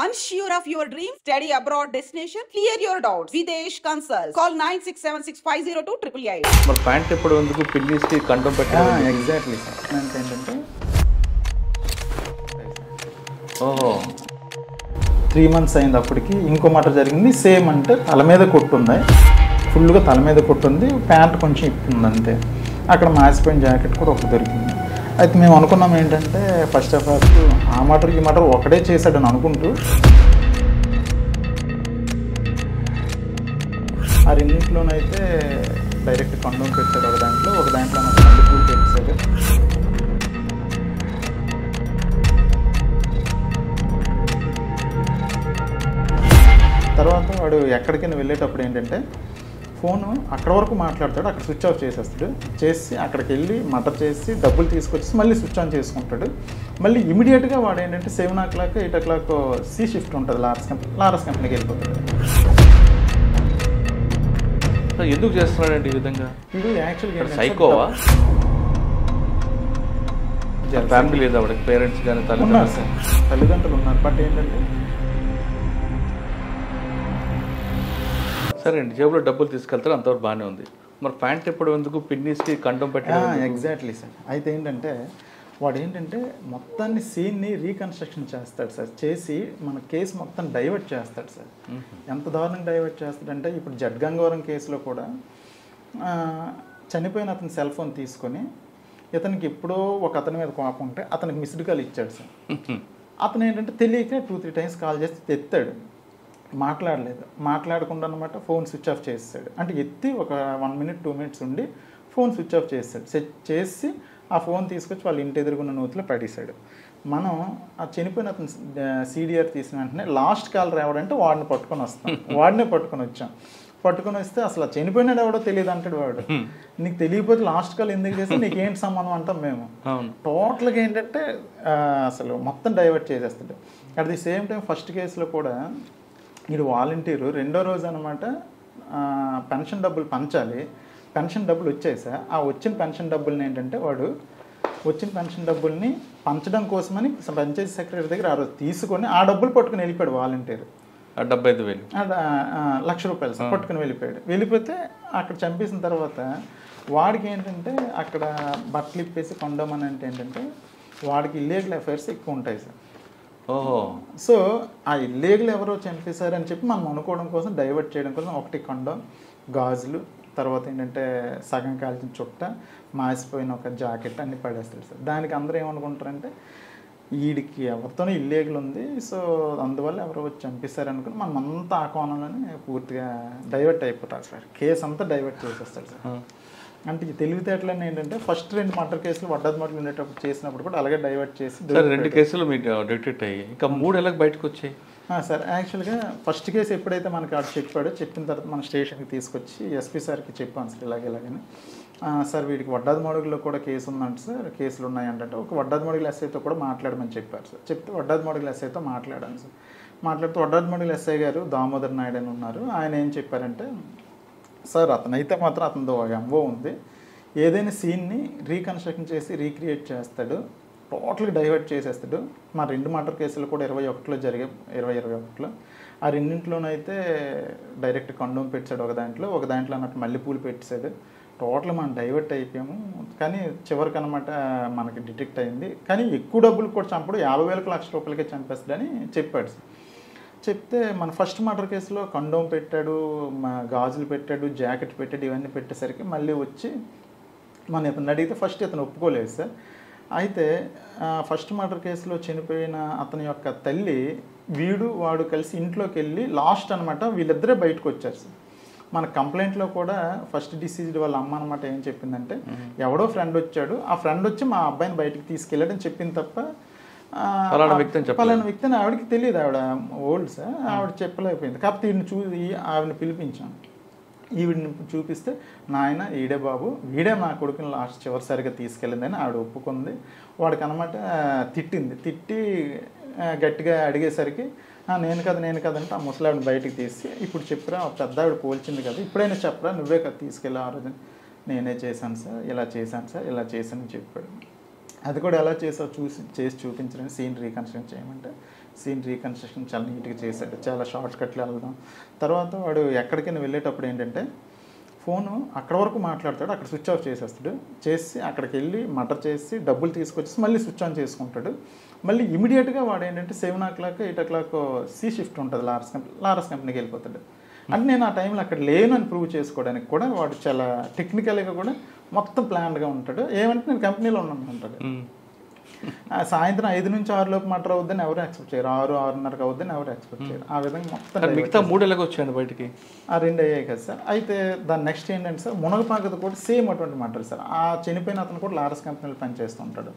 Unsure of your dream? Study abroad destination? Clear your doubts. Videsh Consult. Call 9676502888. మరి pant ఇప్పుడు ఎందుకు పిన్నిస్కి కంఠం పెట్టడం ఎగ్జాక్ట్లీ సార్. అంటే ఏంటంటే ఓహో 3 months అయింది అప్పటికి ఇంకో మాట జరిగింది. సేమ్ అంటే తల మీద కొట్టుంది, ఫుల్గా తల మీద కొట్టుంది, ప్యాంట్ కొంచెం ఇప్పుంది అంతే. అక్కడ మాసిపోయిన జాకెట్ కూడా ఒకటి దొరికింది. అయితే మేము అనుకున్నాం ఏంటంటే ఫస్ట్ ఆఫ్ ఆల్ ఆ మాట ఈ మాట ఒకటే చేశాడని అనుకుంటూ ఆ రెండింటిలోనైతే డైరెక్ట్ కండోమ్ పెట్టాడు. ఒక దాంట్లో నాకు మల్లెపూలు పెట్టాడు. తర్వాత వాడు ఎక్కడికైనా వెళ్ళేటప్పుడు ఏంటంటే ఫోను అక్కడ వరకు మాట్లాడతాడు, అక్కడ స్విచ్ ఆఫ్ చేసేస్తాడు. చేసి అక్కడికి వెళ్ళి మటర్ చేసి డబ్బులు తీసుకొచ్చి మళ్ళీ స్విచ్ ఆన్ చేసుకుంటాడు. మళ్ళీ ఇమీడియట్గా వాడు ఏంటంటే 7 o'clock 8 o'clock సి షిఫ్ట్ ఉంటుంది లారస్ కంపెనీకి వెళ్ళిపోతాడు. ఎందుకు చేస్తున్నాడండి ఈ విధంగా? ఇది యాక్చువల్గా సైకోవా? ఫ్యామిలీ లేదా వాడికి? పేరెంట్స్ కానీ తల్లిదండ్రులు ఉన్నారు. బట్ ఏంటంటే సరే అండి, జేబులో డబ్బులు తీసుకెళ్తారు, అంతవరకు బాగానే ఉంది. మరి ప్యాంట్ ఎప్పుడు ఎందుకు పిన్నిస్కి కంఠం పెట్టడం? Exactly sir. అయితే ఏంటంటే వాడు ఏంటంటే మొత్తాన్ని సీన్ని రీకన్స్ట్రక్షన్ చేస్తాడు సార్. చేసి మన కేసు మొత్తం డైవర్ట్ చేస్తాడు సార్. ఎంత దారుణంగా డైవర్ట్ చేస్తాడంటే ఇప్పుడు జడ్ గంగవరం కేసులో కూడా చనిపోయిన అతని సెల్ ఫోన్ తీసుకొని ఇతనికి ఎప్పుడో ఒక అతని మీద కోపం ఉంటే అతనికి మిస్డ్ కాల్ ఇచ్చాడు సార్. అతను ఏంటంటే తెలియక 2-3 times కాల్ చేసి ఎత్తాడు, మాట్లాడలేదు. మాట్లాడకుండా అనమాట ఫోన్ స్విచ్ ఆఫ్ చేస్తాడు. అంటే ఎత్తి ఒక 1 minute 2 minutes ఉండి ఫోన్ స్విచ్ ఆఫ్ చేస్తాడు. చేసి ఆ ఫోన్ తీసుకొచ్చి వాళ్ళ ఇంటి ఎదురుగున్న నూతిలో పడేశాడు. మనం ఆ చనిపోయిన అతను సిడిఆర్ తీసిన వెంటనే లాస్ట్ కాల్ రావడంటే వాడిని పట్టుకొని వస్తాం. వాడినే పట్టుకొని వచ్చాం. పట్టుకొని వస్తే అసలు చనిపోయినాడు ఎవడో తెలియదు అంటాడు వాడు. నీకు తెలియకపోతే లాస్ట్ కాల్ ఎందుకు చేస్తే నీకేంటి సంబంధం అంటాం మేము. టోటల్గా ఏంటంటే అసలు మొత్తం డైవర్ట్ చేసేస్తాడు. At the same time first కేసులో కూడా మీరు వాలంటీరు రెండో రోజు అనమాట పెన్షన్ డబ్బులు పంచాలి. పెన్షన్ డబ్బులు వచ్చాయి సార్. ఆ వచ్చిన పెన్షన్ డబ్బుల్ని ఏంటంటే వాడు వచ్చిన పెన్షన్ డబ్బుల్ని పంచడం కోసమని పంచాయతీ సెక్రటరీ దగ్గర ఆ రోజు తీసుకొని ఆ డబ్బులు పట్టుకుని వెళ్ళిపోయాడు వాలంటీరు. 75,000 1,00,000 సార్ పట్టుకుని వెళ్ళిపోతే అక్కడ చంపేసిన తర్వాత వాడికి ఏంటంటే అక్కడ బట్టలు ఇప్పేసి కొండమని అంటే ఏంటంటే వాడికి ఇల్లీగల్ అఫైర్స్ ఎక్కువ ఉంటాయి సార్. ఓహో. సో ఆ ఇల్లీగల్ ఎవరో చంపేశారని చెప్పి మనం అనుకోవడం కోసం డైవర్ట్ చేయడం కోసం ఒకటి కొండం, గాజులు, తర్వాత ఏంటంటే సగం కాల్చిన చుట్ట, మాసిపోయిన ఒక జాకెట్ అన్ని పడేస్తాడు సార్. దానికి అందరూ ఏమనుకుంటారంటే వీడికి ఎవరితోనో ఇల్లీగల్ ఉంది, సో అందువల్ల ఎవరో వచ్చి చంపేశారు అనుకుని మనం అంతా ఆ కోణంలోనే పూర్తిగా డైవర్ట్ అయిపోతారు సార్. కేసు అంతా డైవర్ట్ చేసేస్తాడు సార్. అంటే ఈ తెలివితేటలన్నీ ఏంటంటే ఫస్ట్ 2 మర్డర్ కేసులు వడ్డది ఉండేటప్పుడు చేసినప్పుడు కూడా అలాగే డైవర్ట్ చేసి 2 కేసులు మీకు డిటెక్ట్ అయ్యాయి, ఇంకా 3 ఎలా బయటకు వచ్చాయి సార్? యాక్చువల్గా ఫస్ట్ కేసు ఎప్పుడైతే మనకి ఆడు చెప్పాడో చెప్పిన తర్వాత మన స్టేషన్కి తీసుకొచ్చి ఎస్పీ సార్కి చెప్పాను సార్ ఇలాగని. సార్ వీడికి వడ్డాది మడుగులో కూడా కేసు ఉందంట సార్, కేసులు ఉన్నాయంటే ఒక వడ్డాది మడుగుల ఎస్ఐతో కూడా మాట్లాడమని చెప్పారు సార్. చెప్తే వడ్డాది మడుగుల ఎస్ఐతో మాట్లాడాను సార్. మాట్లాడుతూ వడ్డాది మడుగుల ఎస్ఐ గారు దామోదర్ నాయుడు అని ఉన్నారు. ఆయన ఏం చెప్పారంటే సార్ అతనైతే మాత్రం అతనితో ఎంఓ ఉంది, ఏదైనా సీన్ని రీకన్స్ట్రక్షన్ చేసి రీక్రియేట్ చేస్తాడు, టోటల్గా డైవర్ట్ చేసేస్తాడు. మా 2 మర్డర్ కేసులు కూడా 21లో జరిగాయి, 2021లో. ఆ రెండింటిలోనైతే డైరెక్ట్ కండోమ్ పెట్టాడు ఒక దాంట్లో అన్నట్టు మల్లెపూలు పెట్టాడు. టోటల్ మనం డైవర్ట్ అయిపోయాము. కానీ చివరికి అనమాట మనకి డిటెక్ట్ అయింది. కానీ ఎక్కువ డబ్బులు కూడా చంపడు, 50,000 1,00,000 చెప్పేస్తాడని చెప్పాడు సార్. చెప్తే మన ఫస్ట్ మర్డర్ కేసులో కండోమ్ పెట్టాడు, గాజులు పెట్టాడు, జాకెట్ పెట్టాడు, ఇవన్నీ పెట్టేసరికి మళ్ళీ వచ్చి మన ఇతను అడిగితే ఫస్ట్ ఇతను ఒప్పుకోలేదు సార్. అయితే ఫస్ట్ మర్డర్ కేసులో చనిపోయిన అతని యొక్క తల్లి వాడు కలిసి ఇంట్లోకి వెళ్ళి లాస్ట్ అనమాట వీళ్ళిద్దరే బయటకు వచ్చారు సార్. మన కంప్లైంట్లో కూడా ఫస్ట్ డిసీజ్డ్ వాళ్ళ అమ్మ అనమాట ఏం చెప్పిందంటే ఎవడో ఫ్రెండ్ వచ్చాడు, ఆ ఫ్రెండ్ వచ్చి మా అబ్బాయిని బయటకు తీసుకెళ్ళాడని చెప్పింది తప్ప పలానా వ్యక్తిని ఆవిడకి తెలియదు. ఆవిడ ఓల్డ్ సార్, ఆవిడ చెప్పలేకపోయింది. కాకపోతే ఆవిడని పిలిపించాను. ఈవిడిని చూపిస్తే నాయన ఈడే బాబు, వీడే మా కొడుకుని లాస్ట్ చివరిసారిగా తీసుకెళ్ళిందని ఆవిడ ఒప్పుకుంది. వాడికి అనమాట తిట్టి గట్టిగా అడిగేసరికి నేను కదా అంటే ఆ ముసలావిని బయటికి తీసి ఇప్పుడు చెప్పురా పెద్ద ఆవిడ పోల్చింది కదా, ఇప్పుడైనా చెప్పరా నువ్వే కదా తీసుకెళ్ళి ఆ రోజు. నేనే చేశాను సార్, ఇలా చేశాను అని చెప్పాడు. అది కూడా ఎలా చేసావు చేసి చూపించడానికి సీన్ రీకన్స్ట్రక్షన్ చేయమంటే సీన్ రీకన్స్ట్రక్షన్ చాలా నీట్గా చేశాడు, చాలా షార్ట్ కట్లు వెళ్దాం. తర్వాత వాడు ఎక్కడికైనా వెళ్ళేటప్పుడు ఏంటంటే ఫోను అక్కడ వరకు మాట్లాడతాడు, అక్కడ స్విచ్ ఆఫ్ చేసేస్తాడు, చేసి అక్కడికి వెళ్ళి మటర్ చేసి డబ్బులు తీసుకొచ్చేసి మళ్ళీ స్విచ్ ఆన్ చేసుకుంటాడు. మళ్ళీ ఇమీడియట్గా వాడు ఏంటంటే 7 o'clock 8 o'clock సి షిఫ్ట్ ఉంటుంది లారస్ కంపెనీకి వెళ్ళిపోతాడు. అంటే నేను ఆ టైంలో అక్కడ లేను అని ప్రూవ్ చేసుకోవడానికి కూడా వాడు చాలా టెక్నికల్గా కూడా మొత్తం ప్లాన్డ్గా ఉంటాడు. ఏమంటే నేను కంపెనీలో ఉన్నాను అంటాడు. సాయంత్రం 5 నుంచి 6 లోపు మటర్ అవుద్దని ఎవరు ఎక్స్పెక్ట్ చేయరు, 6, 6:30 అవుద్దని ఎవరు ఎక్స్పెక్ట్ చేయరు. ఆ విధంగా మొత్తం మిగతా 3 ఎలాగ వచ్చాయండి బయటికి? ఆ 2 అయ్యాయి కదా సార్. అయితే దాని నెక్స్ట్ ఏంటంటే సార్ మునగపాకది కూడా సేమ్ అటువంటి మటర్ సార్. ఆ చనిపోయిన అతను కూడా లారస్ కంపెనీలో పనిచేస్తూ ఉంటాడు.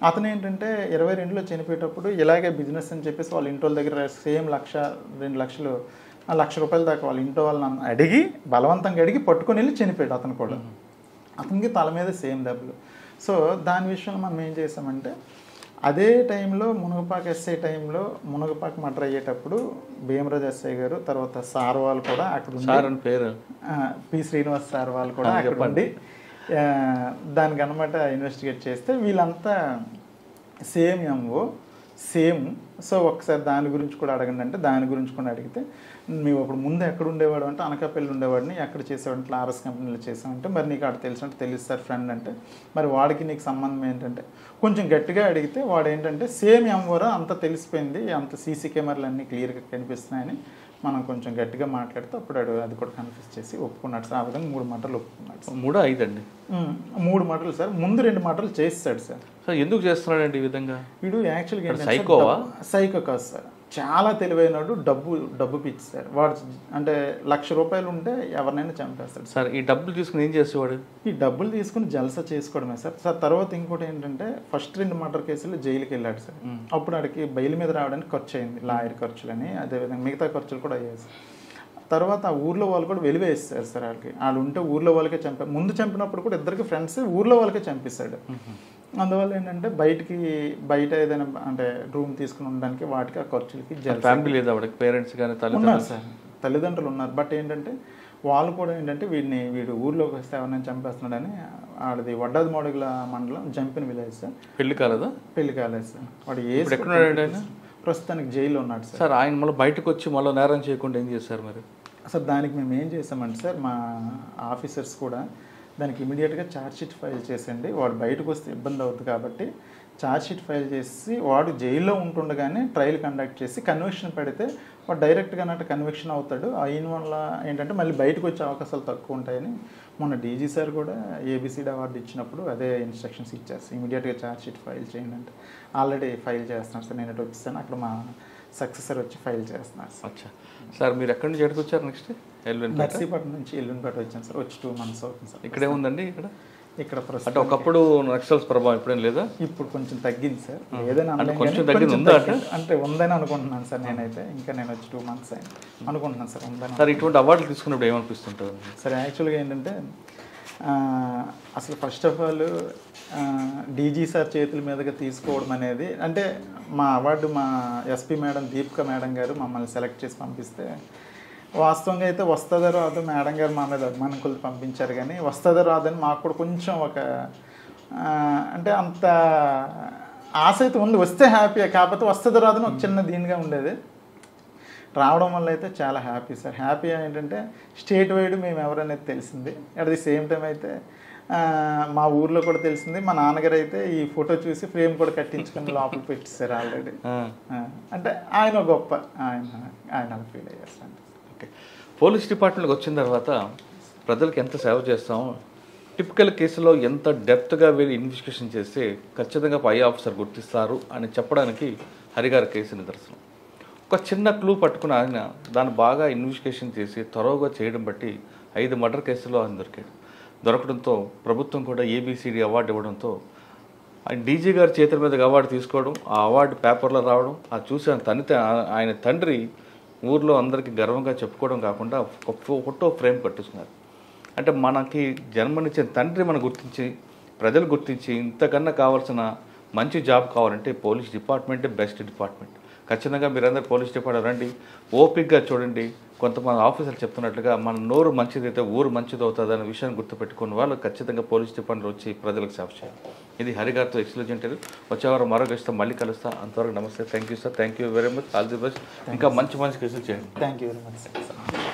అతను ఏంటంటే 22లో చనిపోయేటప్పుడు ఇలాగే బిజినెస్ అని చెప్పేసి వాళ్ళ ఇంటి వాళ్ళ దగ్గర సేమ్ 1,00,000 2 లక్షలు ₹1,00,000 దాకా వాళ్ళ ఇంట్లో వాళ్ళని అడిగి బలవంతంగా అడిగి పట్టుకొని వెళ్ళి చనిపోయాడు అతను కూడా. అతనికి తల మీద సేమ్ దెబ్బలు. సో దాని విషయంలో మనం ఏం చేసామంటే అదే టైంలో మునగపాక ఎస్ఐ టైంలో మునగపాక మర్డర్ అయ్యేటప్పుడు భీమరాజు ఎస్ఐ గారు తర్వాత సార్ వాళ్ళు కూడా అక్కడ పేరు పి శ్రీనివాస్ సార్ వాళ్ళు కూడా అక్కడ ఉండి దానికి అనమాట ఇన్వెస్టిగేట్ చేస్తే వీళ్ళంతా సేమ్ ఎంఓ సేమ్. సో ఒకసారి దాని గురించి కూడా అడగండి అంటే దాని గురించి కూడా అడిగితే మేము అప్పుడు ముందు ఎక్కడ ఉండేవాడు అంటే అనకాపల్లి ఉండేవాడిని, ఎక్కడ చేసేవాడంటే లారస్ కంపెనీలో చేసామంటే మరి నీకు అక్కడ తెలిసినట్టు తెలుసు సార్ ఫ్రెండ్ అంటే మరి వాడికి నీకు సంబంధం ఏంటంటే కొంచెం గట్టిగా అడిగితే వాడు ఏంటంటే సేమ్ ఎంఓరా అంత తెలిసిపోయింది, అంత సీసీ కెమెరాలు అన్నీ క్లియర్గా కనిపిస్తున్నాయని మనం కొంచెం గట్టిగా మాట్లాడితే అప్పుడు అది కూడా కన్ఫ్యూజ్ చేసి ఒప్పుకున్నాడు సార్. ఆ విధంగా 3 మటర్లు ఒప్పుకున్నాడు సార్. 3 5 అండి? 3 మటర్లు సార్. ముందు 2 మటర్లు చేస్తాడు సార్. సార్ ఎందుకు చేస్తున్నాడండి ఈ విధంగా? వీడు యాక్చువల్గా సైకోవా? సైకో కాదు సార్, చాలా తెలివైనడు. డబ్బు పిచ్చి సార్ వాడు. అంటే ₹1,00,000 ఉంటే ఎవరినైనా చంపేస్తాడు సార్. ఈ డబ్బులు తీసుకుని ఏం చేసేవాడు? ఈ డబ్బులు తీసుకుని జల్సా చేసుకోవడమే సార్. సార్ తర్వాత ఇంకోటి ఏంటంటే ఫస్ట్ 2 మర్డర్ కేసులు జైలుకి వెళ్ళాడు సార్. అప్పుడు ఆడికి బెయిల్ మీద రావడానికి ఖర్చు అయింది, లాయర్ ఖర్చులని, అదేవిధంగా మిగతా ఖర్చులు కూడా అయ్యాయి సార్. తర్వాత ఆ ఊర్లో వాళ్ళు కూడా వెలివేస్తారు సార్ వాళ్ళకి. వాళ్ళు ఉంటే ఊర్లో వాళ్ళకే ముందు చంపినప్పుడు కూడా ఇద్దరికి ఫ్రెండ్స్ ఊర్లో వాళ్ళకే చంపిస్తాడు. అందువల్ల ఏంటంటే బయట ఏదైనా అంటే రూమ్ తీసుకుని ఉండడానికి వాటికి ఆ ఖర్చులకి ఫ్యామిలీ లేదా వాడికి పేరెంట్స్ కానీ ఉన్నారు సార్, తల్లిదండ్రులు ఉన్నారు. బట్ ఏంటంటే వాళ్ళు కూడా ఏంటంటే వీడు ఊర్లోకి వస్తే ఎవరైనా చంపేస్తున్నాడని వాడిది వడ్డాది మోడుగుల మండలం జంపిన విలేజ్ సార్. పెళ్లి కాలేదు సార్. వాడు ఎక్కడున్నాడు? ప్రస్తుతానికి జైల్లో ఉన్నాడు సార్. సార్ ఆయన మళ్ళీ బయటకు వచ్చి మళ్ళీ నేరం చేయకుండా ఏం చేశారు మరి? సార్ దానికి మేము ఏం చేసామంటే సార్ మా ఆఫీసర్స్ కూడా దానికి ఇమీడియట్గా ఛార్జ్షీట్ ఫైల్ చేసండి, వాడు బయటకు వస్తే ఇబ్బంది అవుతుంది కాబట్టి ఛార్జ్షీట్ ఫైల్ చేసి వాడు జైల్లో ఉంటుండగానే ట్రయల్ కండక్ట్ చేసి కన్విక్షన్ పెడితే వాడు డైరెక్ట్గా అన్నట్టు కన్విక్షన్ అవుతాడు. అయిన వల్ల ఏంటంటే మళ్ళీ బయటకు వచ్చే అవకాశాలు తక్కువ ఉంటాయని మొన్న డీజీ సార్ కూడా ఏబిసిడి అవార్డు ఇచ్చినప్పుడు అదే ఇన్స్ట్రక్షన్స్ ఇచ్చారు. ఇమీడియట్గా ఛార్జ్షీట్ ఫైల్ చేయండి అంటే ఆల్రెడీ ఫైల్ చేస్తున్నారు సార్. నేను వచ్చేసాను, అక్కడ మా సక్సెసర్ వచ్చి ఫైల్ చేస్తున్నారు సార్. అచ్చా సార్, మీరు ఎక్కడి నుంచి ఎక్కడికి వచ్చారు? నెక్స్ట్ నర్సీపట్నం నుంచి ఎల్లుండిపేట వచ్చాను సార్. వచ్చి 2 months అవుతుంది సార్. ఇక్కడే ఉందండి? ఇక్కడ ప్రస్తుతం అంటే ఒకప్పుడు నక్సల్స్ ప్రభావం ఇప్పుడేం లేదా? ఇప్పుడు కొంచెం తగ్గింది సార్. ఏదైనా కొంచెం తగ్గింది ఉందా అంటే ఉందని అనుకుంటున్నాను సార్. నేనైతే ఇంకా నేను వచ్చి 2 months అయింది అనుకుంటున్నాను సార్. ఉందని సార్. ఇటువంటి అవార్డులు తీసుకున్నప్పుడు ఏమనిపిస్తుంటుంది సార్? యాక్చువల్గా ఏంటంటే అసలు first of all DG sir చేతుల మీదుగా తీసుకోవడం అనేది అంటే మా అవార్డు మా ఎస్పీ మేడం దీపిక మేడం గారు మమ్మల్ని సెలెక్ట్ చేసి పంపిస్తే వాస్తవంగా అయితే వస్తుందో రాదో మేడం గారు మా మీద అభిమానం కొద్ది పంపించారు, కానీ వస్తుందో రాదని మాకు కూడా కొంచెం ఒక అంటే అంత ఆశ అయితే ఉంది. వస్తే హ్యాపీయే, కాకపోతే వస్తుందో రాదని ఒక చిన్న దీనిగా ఉండేది. రావడం వల్ల అయితే చాలా హ్యాపీ సార్. హ్యాపీ ఏంటంటే స్టేట్ వైడ్ మేము ఎవరనేది తెలిసింది. అట్ ది సేమ్ టైం అయితే మా ఊర్లో కూడా తెలిసింది. మా నాన్నగారు అయితే ఈ ఫోటో చూసి ఫ్రేమ్ కూడా కట్టించుకొని లోపల పెట్టేశారు ఆల్రెడీ. అంటే ఆయన గొప్ప ఆయన ఫీల్ అయ్యారు సార్. ఓకే, పోలీస్ డిపార్ట్మెంట్కి వచ్చిన తర్వాత ప్రజలకు ఎంత సేవ చేస్తాం, టిపికల్ కేసులో ఎంత డెప్త్గా వెళ్ళి ఇన్వెస్టిగేషన్ చేస్తే ఖచ్చితంగా పై ఆఫీసర్ గుర్తిస్తారు అని చెప్పడానికి హరిగారి కేసు నిదర్శనం. ఒక చిన్న క్లూ పట్టుకుని ఆయన దాన్ని బాగా ఇన్వెస్టిగేషన్ చేసి త్వరగా చేయడం బట్టి 5 మర్డర్ కేసుల్లో ఆయన దొరకడంతో ప్రభుత్వం కూడా ఏబిసిడి అవార్డు ఇవ్వడంతో ఆయన డీజీ గారి చేతుల మీదకి అవార్డు తీసుకోవడం, ఆ అవార్డు పేపర్లో రావడం, అది చూసి ఆయన తండ్రి ఊర్లో అందరికీ గర్వంగా చెప్పుకోవడం కాకుండా ఒక ఫోటో ఫ్రేమ్ కట్టిస్తున్నారు. అంటే మనకి జన్మనిచ్చిన తండ్రి మనం గుర్తించి ప్రజలు గుర్తించి ఇంతకన్నా కావాల్సిన మంచి జాబ్ కావాలంటే పోలీస్ డిపార్ట్మెంటే బెస్ట్ డిపార్ట్మెంట్. ఖచ్చితంగా మీరందరూ పోలీస్ డిపార్ట్మెంట్ రండి, ఓపిక్గా చూడండి. కొంతమంది ఆఫీసర్లు చెప్తున్నట్లుగా మన నోరు మంచిదైతే ఊరు మంచిది అవుతుంది అనే విషయాన్ని గుర్తుపెట్టుకున్న వాళ్ళు ఖచ్చితంగా పోలీస్ డిపార్ట్మెంట్ వచ్చి ప్రజలకు సేవ చేయాలి. ఇది హరిగారితో ఎక్స్క్లూజివ్ ఇంటర్వ్యూ. వచ్చేవారం మరో గెస్ట్తో మళ్ళీ కలుస్తా. అంతవరకు నమస్తే. Thank you sir. Thank you very much. All the best. ఇంకా మంచి మంచి కేసులు చేయండి. Thank you very much sir.